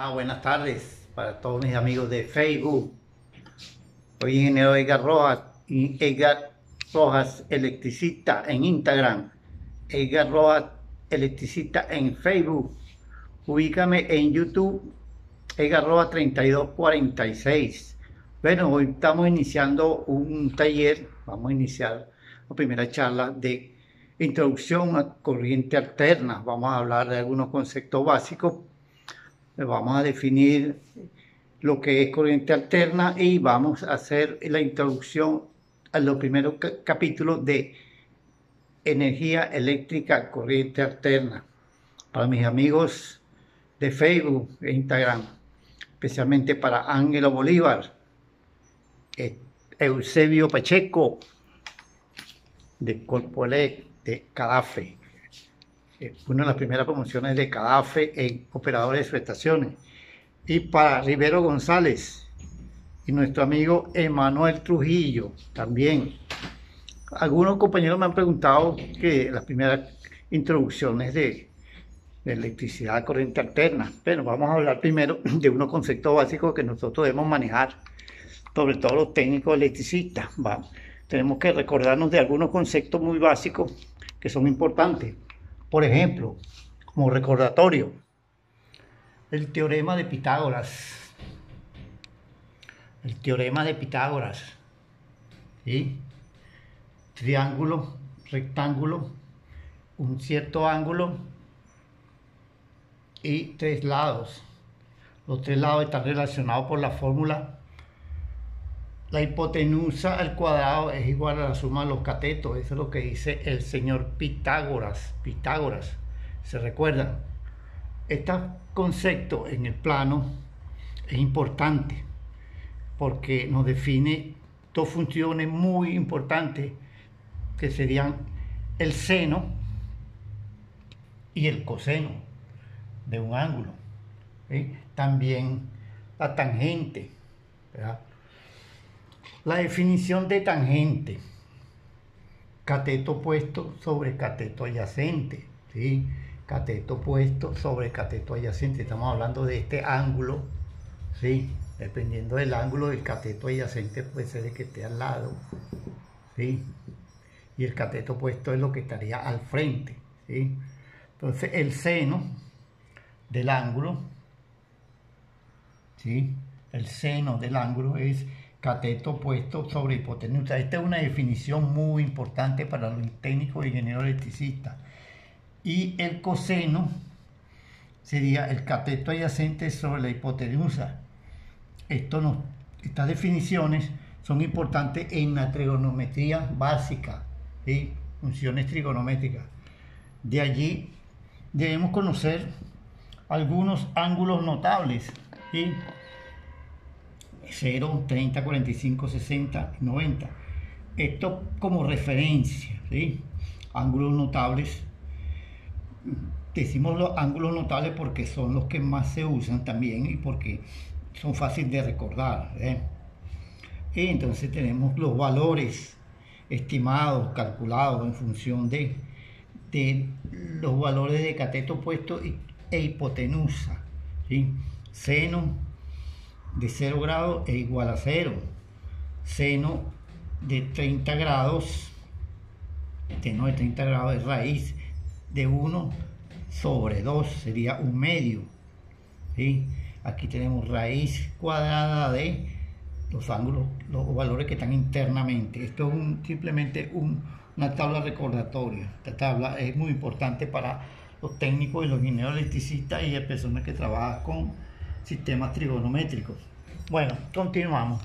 Buenas tardes para todos mis amigos de Facebook. Soy ingeniero Edgar Rojas Electricista en Instagram, Edgar Rojas Electricista en Facebook. Ubícame en YouTube, Edgar Rojas 3246. Bueno, hoy estamos iniciando un taller, vamos a iniciar la primera charla de introducción a corriente alterna. Vamos a hablar de algunos conceptos básicos. Vamos a definir lo que es corriente alterna y vamos a hacer la introducción a los primeros capítulos de energía eléctrica, corriente alterna. Para mis amigos de Facebook e Instagram, especialmente para Ángelo Bolívar, Eusebio Pacheco, de Corpoelec, de Cadafe. Una de las primeras promociones de Cadafe en operadores de subestaciones. Y para Rivero González y nuestro amigo Emanuel Trujillo también. Algunos compañeros me han preguntado que las primeras introducciones de electricidad a corriente alterna. Pero vamos a hablar primero de unos conceptos básicos que nosotros debemos manejar, sobre todo los técnicos electricistas. Tenemos que recordarnos de algunos conceptos muy básicos que son importantes. Por ejemplo, como recordatorio, el teorema de Pitágoras. El teorema de Pitágoras. ¿Sí? Triángulo, rectángulo, un cierto ángulo y tres lados. Los tres lados están relacionados por la fórmula. La hipotenusa al cuadrado es igual a la suma de los catetos. Eso es lo que dice el señor Pitágoras. Pitágoras, ¿se recuerdan? Este concepto en el plano es importante porque nos define dos funciones muy importantes que serían el seno y el coseno de un ángulo, ¿sí? También la tangente, ¿verdad? La definición de tangente: cateto opuesto sobre cateto adyacente, ¿sí? Cateto opuesto sobre cateto adyacente. Estamos hablando de este ángulo, ¿sí? Dependiendo del ángulo del cateto adyacente, puede ser el que esté al lado, ¿sí? Y el cateto opuesto es lo que estaría al frente, ¿sí? Entonces, el seno del ángulo, ¿sí? El seno del ángulo es cateto opuesto sobre hipotenusa. Esta es una definición muy importante para los técnicos e ingenieros electricistas. Y el coseno sería el cateto adyacente sobre la hipotenusa. Estas definiciones son importantes en la trigonometría básica, ¿sí? Funciones trigonométricas. De allí debemos conocer algunos ángulos notables, ¿sí? 0, 30, 45, 60, 90. Esto como referencia, ¿sí? Ángulos notables. Decimos los ángulos notables porque son los que más se usan también y porque son fáciles de recordar, ¿eh? Y entonces tenemos los valores estimados, calculados en función de los valores de cateto opuesto e hipotenusa, ¿sí? Seno de 0 grados es igual a 0. Seno de 30 grados, seno de 30 grados es raíz de 1 sobre 2, sería un medio, ¿sí? Aquí tenemos raíz cuadrada de los ángulos, los valores que están internamente. Esto es simplemente una tabla recordatoria. Esta tabla es muy importante para los técnicos y los ingenieros electricistas y las personas que trabajan con sistemas trigonométricos. Bueno, continuamos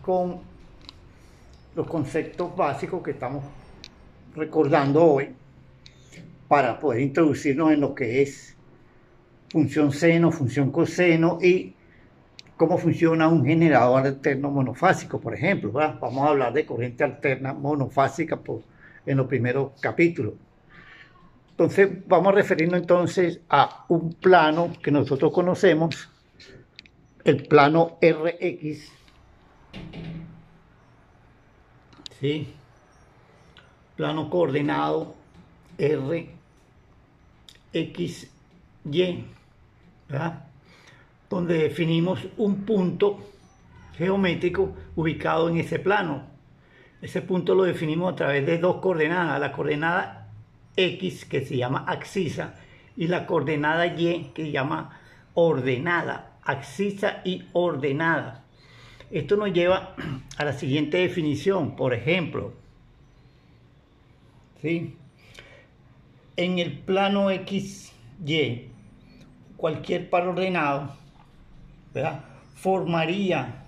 con los conceptos básicos que estamos recordando hoy para poder introducirnos en lo que es función seno, función coseno y cómo funciona un generador alterno monofásico, por ejemplo, ¿verdad? Vamos a hablar de corriente alterna monofásica en los primeros capítulos. Entonces, vamos a referirnos entonces a un plano que nosotros conocemos, el plano RX, ¿sí? Plano coordenado R, X, Y, ¿verdad? Donde definimos un punto geométrico ubicado en ese plano. Ese punto lo definimos a través de dos coordenadas, la coordenada X, que se llama abscisa, y la coordenada Y, que se llama ordenada, abscisa y ordenada. Esto nos lleva a la siguiente definición. Por ejemplo, ¿sí? En el plano XY, cualquier par ordenado, ¿verdad?, formaría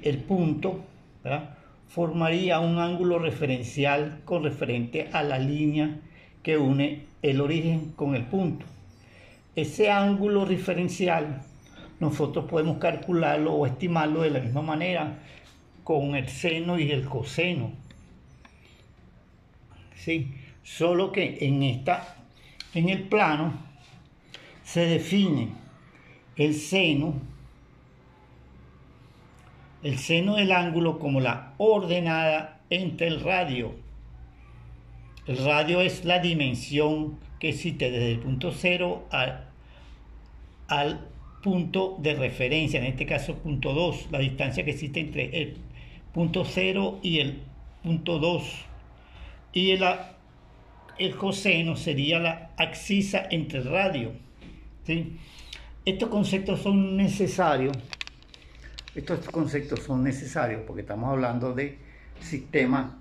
el punto, ¿verdad?, formaría un ángulo referencial con referente a la línea que une el origen con el punto. Ese ángulo referencial nosotros podemos calcularlo o estimarlo de la misma manera con el seno y el coseno. ¿Sí? Solo que en el plano se define el seno del ángulo como la ordenada entre el radio. El radio es la dimensión que existe desde el punto 0 al punto de referencia, en este caso punto 2, la distancia que existe entre el punto 0 y el punto 2. Y el coseno sería la abscisa entre el radio. ¿Sí? Estos conceptos son necesarios porque estamos hablando de sistema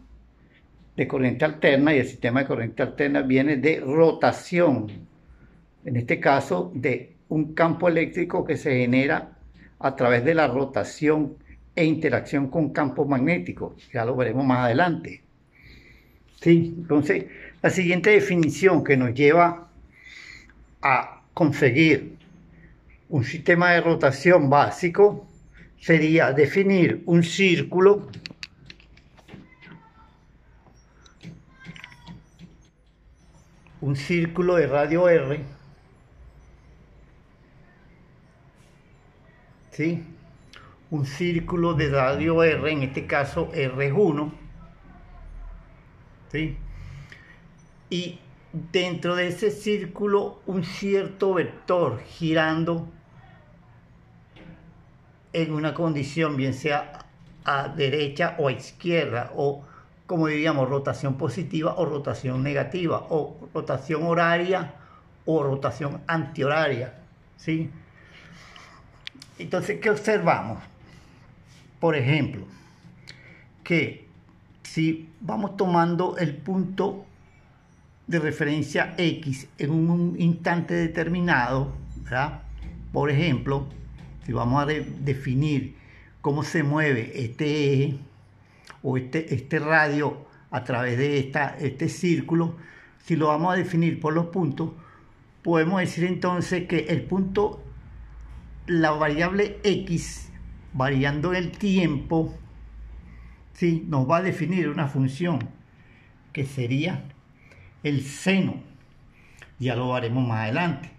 de corriente alterna, y el sistema de corriente alterna viene de rotación, en este caso de un campo eléctrico que se genera a través de la rotación e interacción con campos magnéticos. Ya lo veremos más adelante. ¿Sí? Entonces, la siguiente definición que nos lleva a conseguir un sistema de rotación básico sería definir un círculo de radio R, ¿sí? Un círculo de radio R, en este caso R1, ¿sí? Y dentro de ese círculo un cierto vector girando en una condición, bien sea a derecha o a izquierda, o como diríamos, rotación positiva o rotación negativa, o rotación horaria o rotación antihoraria, ¿sí? Entonces, ¿qué observamos? Por ejemplo, que si vamos tomando el punto de referencia X en un instante determinado, ¿verdad? Por ejemplo, si vamos a definir cómo se mueve este eje o este radio a través de este círculo, si lo vamos a definir por los puntos, podemos decir entonces que el punto, la variable X, variando el tiempo, ¿sí?, nos va a definir una función que sería el seno. Ya lo haremos más adelante,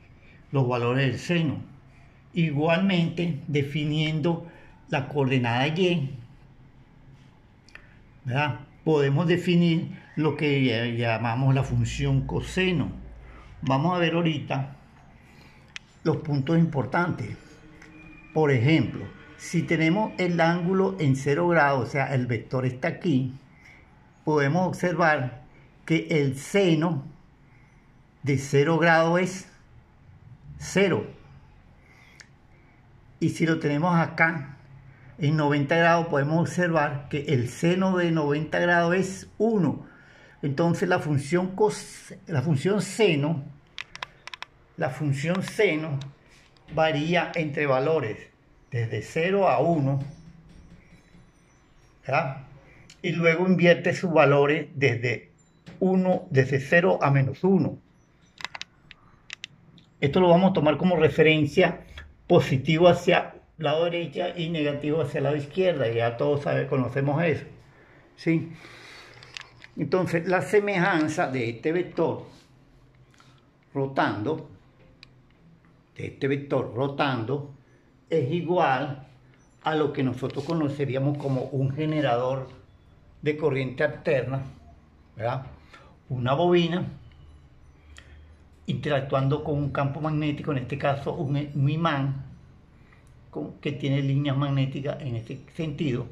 los valores del seno. Igualmente, definiendo la coordenada Y, ¿verdad?, podemos definir lo que llamamos la función coseno. Vamos a ver ahorita los puntos importantes. Por ejemplo, si tenemos el ángulo en 0 grados, o sea, el vector está aquí, podemos observar que el seno de 0 grados es 0. Y si lo tenemos acá en 90 grados, podemos observar que el seno de 90 grados es 1. Entonces la función seno varía entre valores desde 0 a 1, ¿verdad? Y luego invierte sus valores desde 0 a -1. Esto lo vamos a tomar como referencia, positivo hacia el lado derecho y negativo hacia el lado izquierdo. Ya todos conocemos eso, ¿sí? Entonces, la semejanza de este vector rotando, es igual a lo que nosotros conoceríamos como un generador de corriente alterna, ¿verdad? Una bobina interactuando con un campo magnético, en este caso un imán que tiene líneas magnéticas en este sentido.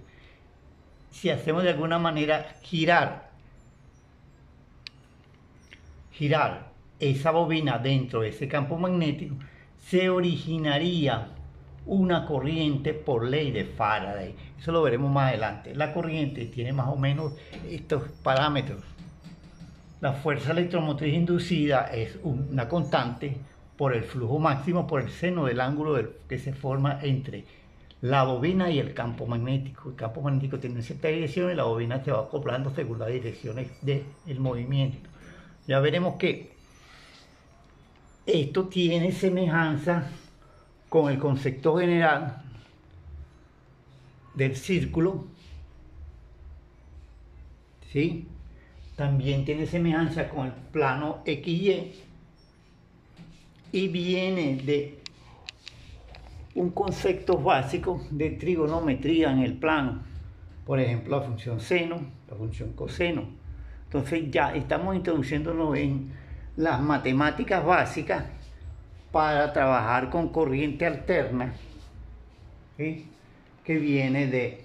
Si hacemos de alguna manera girar esa bobina dentro de ese campo magnético, se originaría una corriente por ley de Faraday. Eso lo veremos más adelante. La corriente tiene más o menos estos parámetros. La fuerza electromotriz inducida es una constante por el flujo máximo por el seno del ángulo que se forma entre la bobina y el campo magnético. El campo magnético tiene cierta dirección y la bobina se va acoplando según las direcciones del movimiento. Ya veremos que esto tiene semejanza con el concepto general del círculo, ¿sí? También tiene semejanza con el plano XY y viene de un concepto básico de trigonometría en el plano, por ejemplo la función seno, la función coseno. Entonces ya estamos introduciéndonos en las matemáticas básicas para trabajar con corriente alterna, ¿sí? Que viene de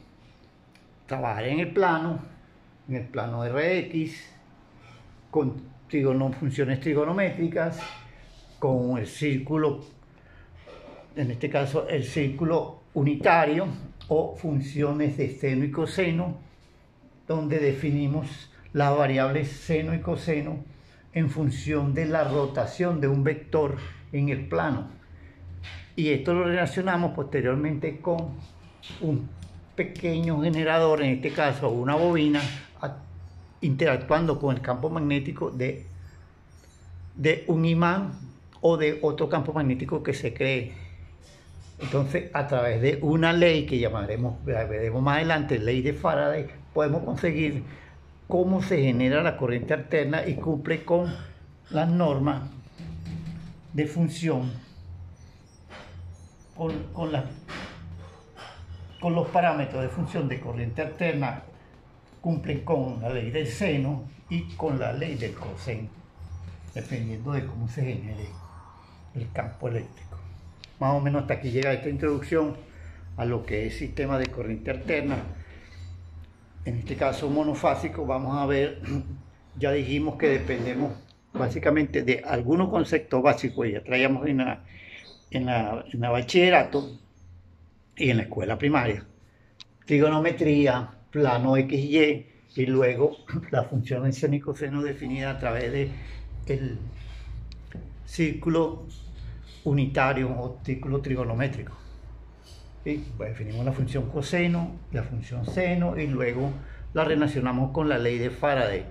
trabajar en el plano RX, con funciones trigonométricas, con el círculo, en este caso el círculo unitario, o funciones de seno y coseno, donde definimos las variables seno y coseno en función de la rotación de un vector en el plano. Y esto lo relacionamos posteriormente con un pequeño generador, en este caso una bobina, interactuando con el campo magnético de un imán o de otro campo magnético que se cree. Entonces, a través de una ley que veremos más adelante, ley de Faraday, podemos conseguir cómo se genera la corriente alterna y cumple con las normas de función, con los parámetros de función de corriente alterna, cumplen con la ley del seno y con la ley del coseno, dependiendo de cómo se genere el campo eléctrico. Más o menos hasta aquí llega esta introducción a lo que es sistema de corriente alterna. En este caso monofásico, vamos a ver, ya dijimos que dependemos básicamente de algunos conceptos básicos, ya traíamos en la bachillerato y en la escuela primaria: trigonometría, plano XY, y luego la función en seno y coseno definida a través de el círculo unitario o círculo trigonométrico. ¿Sí? Pues definimos la función coseno, la función seno, y luego la relacionamos con la ley de Faraday.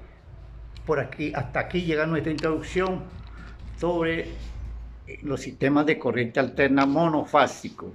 Por aquí, hasta aquí llega nuestra introducción sobre los sistemas de corriente alterna monofásico.